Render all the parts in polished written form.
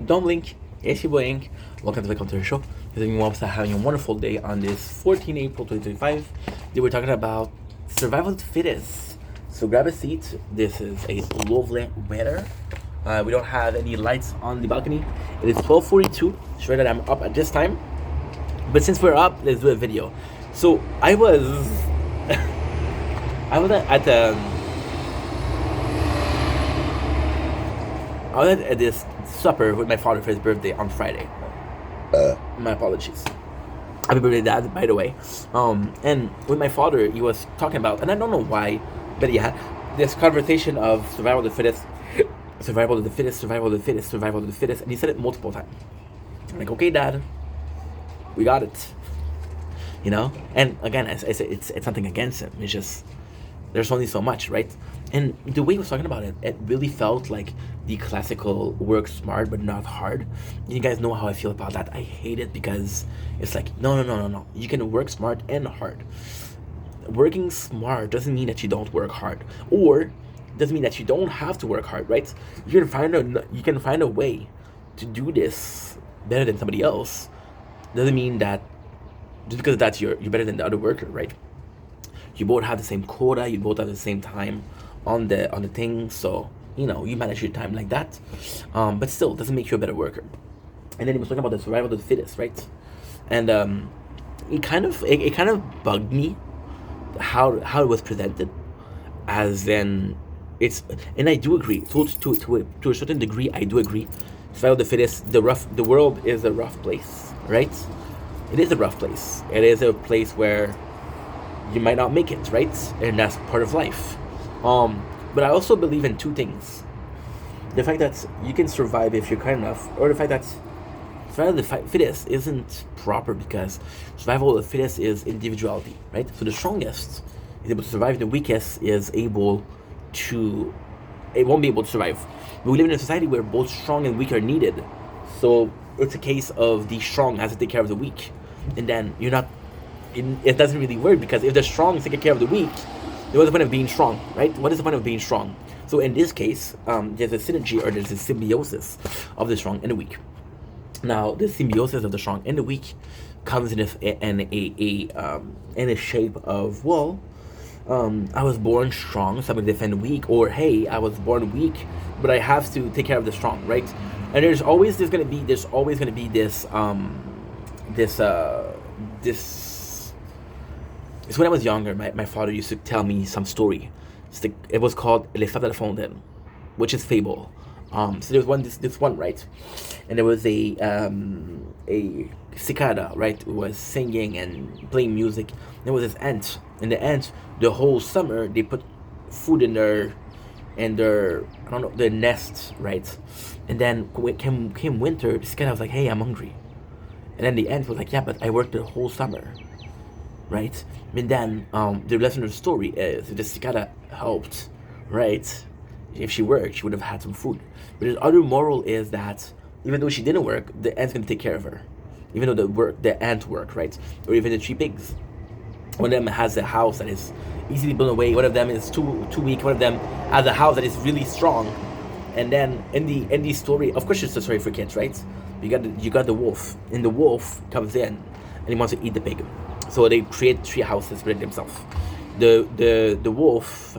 Don't blink. It's your boy Ink. Welcome to the Culture Show. Everyone wants to having a wonderful day on this 14 April 2025. Today we're talking about survival of the fittest. So grab a seat. This is a lovely weather. We don't have any lights on the balcony. It is 12:42. Sure that I'm up at this time. But since we're up, let's do a video. So I was I was at this supper with my father for his birthday on Friday. My apologies. Happy birthday, Dad, by the way. And with my father, he was talking about, and I don't know why, but he had this conversation of survival of the fittest, survival of the fittest, survival of the fittest, survival of the fittest, and he said it multiple times. I'm like, okay, Dad, we got it. You know? And again, I say it's something against him. It's just, there's only so much, right? And the way he was talking about it, it really felt like the classical work smart but not hard. You guys know how I feel about that. I hate it because it's like, no. You can work smart and hard. Working smart doesn't mean that you don't work hard, or doesn't mean that you don't have to work hard, right? You can find a way to do this better than somebody else. Doesn't mean that just because that's you're better than the other worker, right? You both have the same quota, you both have the same time on the thing, so you manage your time like that. But still, doesn't make you a better worker. And then he was talking about the survival of the fittest, right? And it kind of bugged me how it was presented, as then it's, and I do agree to a certain degree. I do agree. Survival of the fittest. The world is a rough place, right? It is a rough place. It is a place where you might not make it, right? And that's part of life. But I also believe in two things: the fact that you can survive if you're kind enough, or the fact that survival of the fittest isn't proper, because survival of the fittest is individuality, right? So the strongest is able to survive, the weakest is able to, it won't be able to survive. But we live in a society where both strong and weak are needed. So it's a case of the strong has to take care of the weak, and then you're not. It doesn't really work, because if the strong is taking care of the weak, then what's the point of being strong, right? What is the point of being strong? So in this case, there's a synergy, or there's a symbiosis of the strong and the weak. Now, the symbiosis of the strong and the weak comes in a shape of, well, I was born strong, so I'm gonna defend the weak, or hey, I was born weak, but I have to take care of the strong, right? And there's always gonna be this it's when I was younger, my father used to tell me some story. It was called Les Fables de la Fontaine, which is fable. So there was this one, right? And there was a cicada, right, who was singing and playing music. There was this ant, and the ant, the whole summer, they put food in their I don't know, their nest, right? And then when came winter, the cicada was like, hey, I'm hungry. And then the ant was like, yeah, but I worked the whole summer, right? And then the lesson of the story is, if the cicada helped, right? If she worked, she would have had some food. But the other moral is that even though she didn't work, the ant's gonna take care of her. Even though the ant worked, right? Or even the three pigs. One of them has a house that is easily blown away. One of them is too weak. One of them has a house that is really strong. And then in the story, of course, it's a story for kids, right? You got the wolf, and the wolf comes in, and he wants to eat the pig. So they create three houses for themselves. The wolf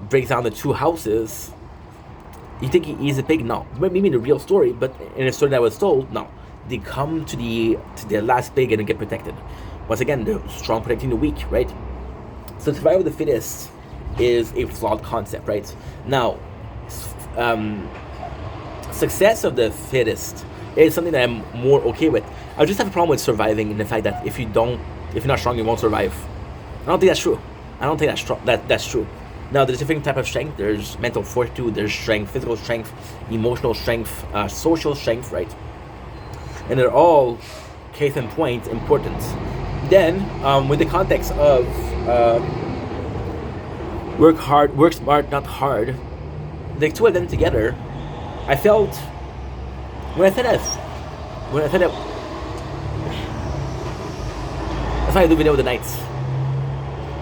breaks down the two houses. You think he eats a pig? No. Maybe in the real story, but in a story that was told, no. They come to the last pig and get protected. Once again, the strong protecting the weak, right? So survival of the fittest is a flawed concept, right? Now, success of the fittest is something that I'm more okay with. I just have a problem with surviving, in the fact that if you're not strong, you won't survive. I don't think that's true. I don't think that's true. Now, there's different type of strength. There's mental fortitude, there's strength, physical strength, emotional strength, social strength, right? And they're all, case in point, important. Then, with the context of work hard, work smart, not hard, the two of them together, I felt, when I said that, that's why I do video with the nights.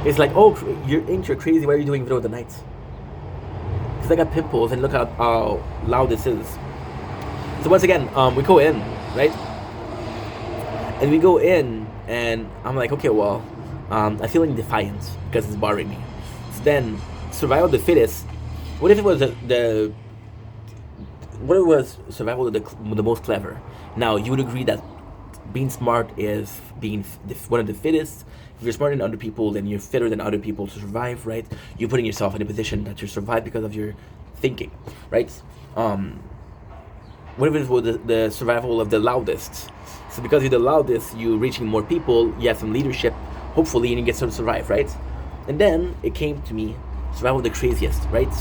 It's like, oh, you're crazy. Why are you doing video with the nights? because I got pimples, and look how loud this is. So once again, we go in, right? And we go in, and I'm like, okay, well, I'm feeling defiant because it's bothering me. So then, survival of the fittest. What if it was what if it was survival of the most clever? Now, you would agree that being smart is being one of the fittest. If you're smarter than other people, then you're fitter than other people to survive, right? You're putting yourself in a position that you survive because of your thinking, right? What if it was the survival of the loudest? So because you're the loudest, you're reaching more people, you have some leadership, hopefully, and you get to survive, right? And then it came to me, survival of the craziest, right?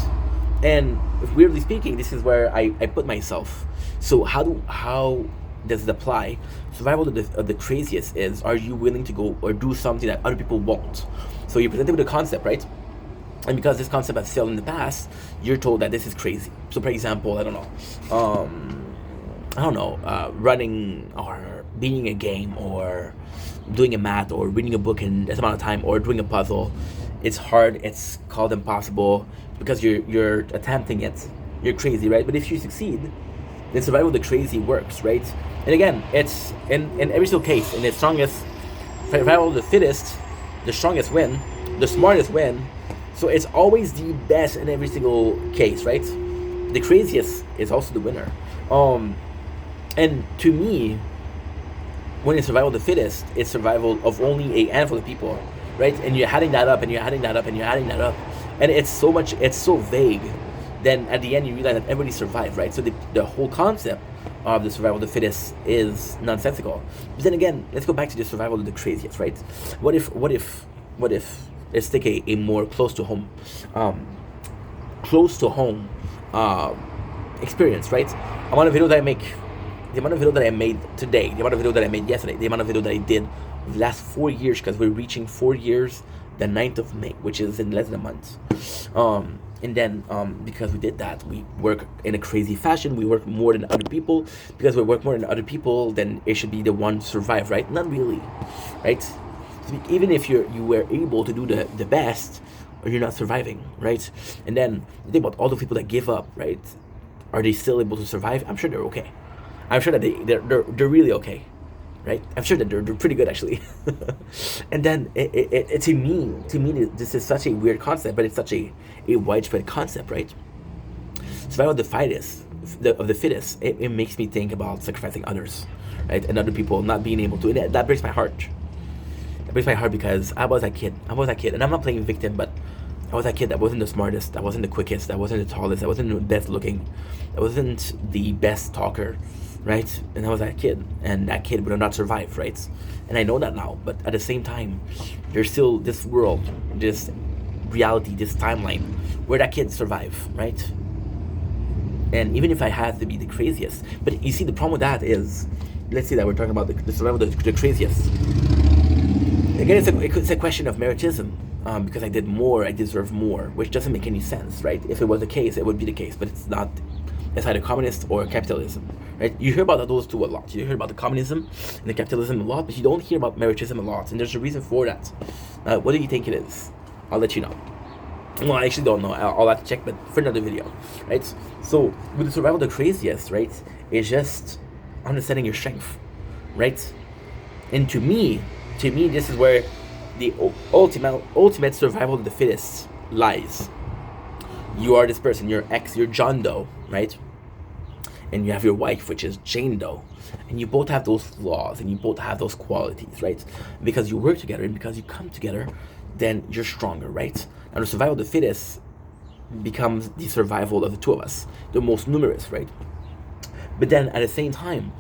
And weirdly speaking, this is where I put myself. So how does it apply? Survival of the craziest is, are you willing to go or do something that other people won't? So you're presented with a concept, right? And because this concept has failed in the past, you're told that this is crazy. So for example, I don't know, running or beating a game or doing a math or reading a book in this amount of time or doing a puzzle. It's hard, it's called impossible because you're attempting it. You're crazy, right? But if you succeed, then survival of the crazy works, right? And again, it's in every single case, in the strongest, survival of the fittest, the strongest win, the smartest win. So it's always the best in every single case, right? The craziest is also the winner. And to me, when it's survival of the fittest, it's survival of only a handful of people, right? And you're adding that up, and you're adding that up, and you're adding that up, and it's so vague. Then at the end, you realize that everybody survived, right? So the whole concept of the survival of the fittest is nonsensical. But then again, let's go back to the survival of the craziest, right? What if? Let's take a more close to home experience, right? The amount of video that I made today, the amount of video that I made yesterday, the amount of video that I did the last 4 years, because we're reaching 4 years the 9th of May, which is in less than a month. And then because we did that, we work in a crazy fashion. We work more than other people. Because we work more than other people, then it should be the one to survive, right? Not really, right? So even if you were able to do the best, or you're not surviving, right? And then think about all the people that give up, right? Are they still able to survive? I'm sure they're okay. I'm sure that they're really okay, right? I'm sure that they're pretty good actually. And then it to me this is such a weird concept, but it's such a widespread concept, right? Survival of the fittest. It makes me think about sacrificing others, right? And other people not being able to. And that breaks my heart. That breaks my heart because I was that kid, and I'm not playing victim, but I was that kid that wasn't the smartest, that wasn't the quickest, that wasn't the tallest, that wasn't the best looking, that wasn't the best talker, right? And I was that kid, and that kid would have not survived, right? And I know that now, but at the same time, there's still this world, this reality, this timeline where that kid survived, right? And even if I had to be the craziest, but you see, the problem with that is, let's say that we're talking about the survival of the craziest. Again, it's a question of meritism. Because I did more, I deserve more, which doesn't make any sense, right? If it was the case, it would be the case, but it's not. It's either communist or capitalism, right? You hear about those two a lot. You hear about the communism and the capitalism a lot, but you don't hear about meritism a lot, and there's a reason for that. What do you think it is? I'll let you know. Well, I actually don't know. I'll have to check, but for another video, right? So, with the survival of the craziest, right, it's just understanding your strength, right? And to me, this is where the ultimate survival of the fittest lies. You are this person, you're John Doe, right? And you have your wife, which is Jane Doe. And you both have those flaws, and you both have those qualities, right? Because you work together, and because you come together, then you're stronger, right? Now the survival of the fittest becomes the survival of the two of us, the most numerous, right? But then at the same time,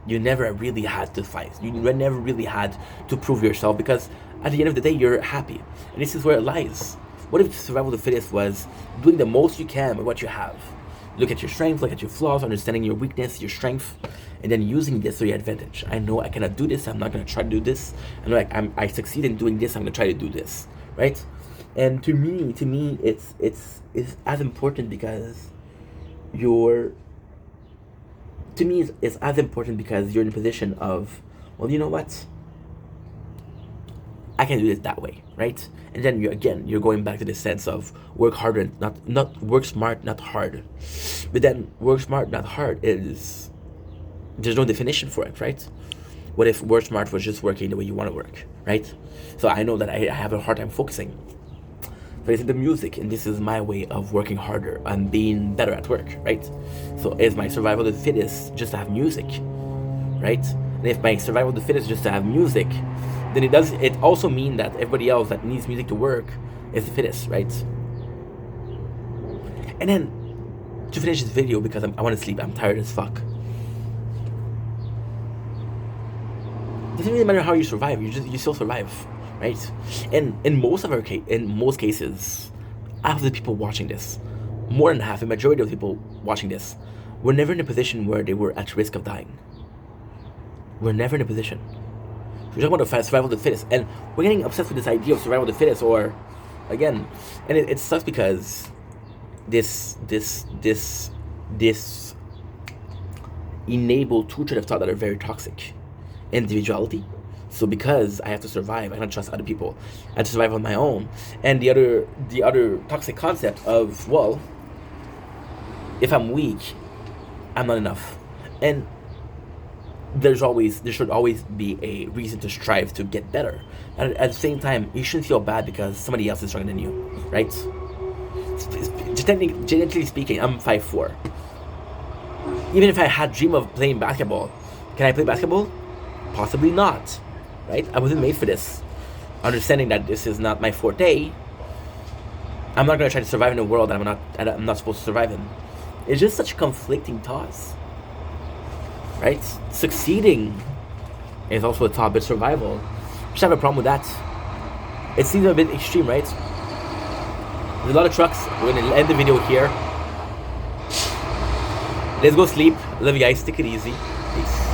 you never really had to fight. You never really had to prove yourself, because at the end of the day, you're happy. And this is where it lies. What if survival of the fittest was doing the most you can with what you have? Look at your strengths, look at your flaws, understanding your weakness, your strength, and then using this to your advantage. I know I cannot do this, I'm not going to try to do this. And like I succeed in doing this, I'm going to try to do this, right? And to me, it's as important because it's as important because you're in a position of, well, you know what? I can do this that way, right? And then you're going back to the sense of work harder, not work smart, not hard. But then work smart, not hard is, there's no definition for it, right? What if work smart was just working the way you want to work, right? So I know that I have a hard time focusing. So it's the music, and this is my way of working harder and being better at work, right? So is my survival of the fittest just to have music, right? And if my survival of the fittest is just to have music, then it also mean that everybody else that needs music to work is the fittest, right? And then to finish this video, because I want to sleep, I'm tired as fuck. Doesn't really matter how you survive, you still survive, right? And in most cases, half of the people watching this, more than half, the majority of the people watching this, were never in a position where they were at risk of dying. We're never in a position. We're talking about survival of the fittest, and we're getting obsessed with this idea of survival of the fittest, or again, and it sucks because this enabled two trains of thought that are very toxic. Individuality. So because I have to survive, I don't trust other people. I have to survive on my own. And the other toxic concept of, well, if I'm weak, I'm not enough. And there should always be a reason to strive to get better. And at the same time, you shouldn't feel bad because somebody else is stronger than you, right? Genetically speaking, I'm 5'4". Even if I had dream of playing basketball, can I play basketball? Possibly not, right? I wasn't made for this. Understanding that this is not my forte, I'm not gonna try to survive in a world that I'm not supposed to survive in. It's just such conflicting thoughts, right? Succeeding is also a thought, but survival, just have a problem with that. It seems a bit extreme, right? There's a lot of trucks. We're gonna end the video here. Let's go sleep. Love you guys. Take it easy. Peace.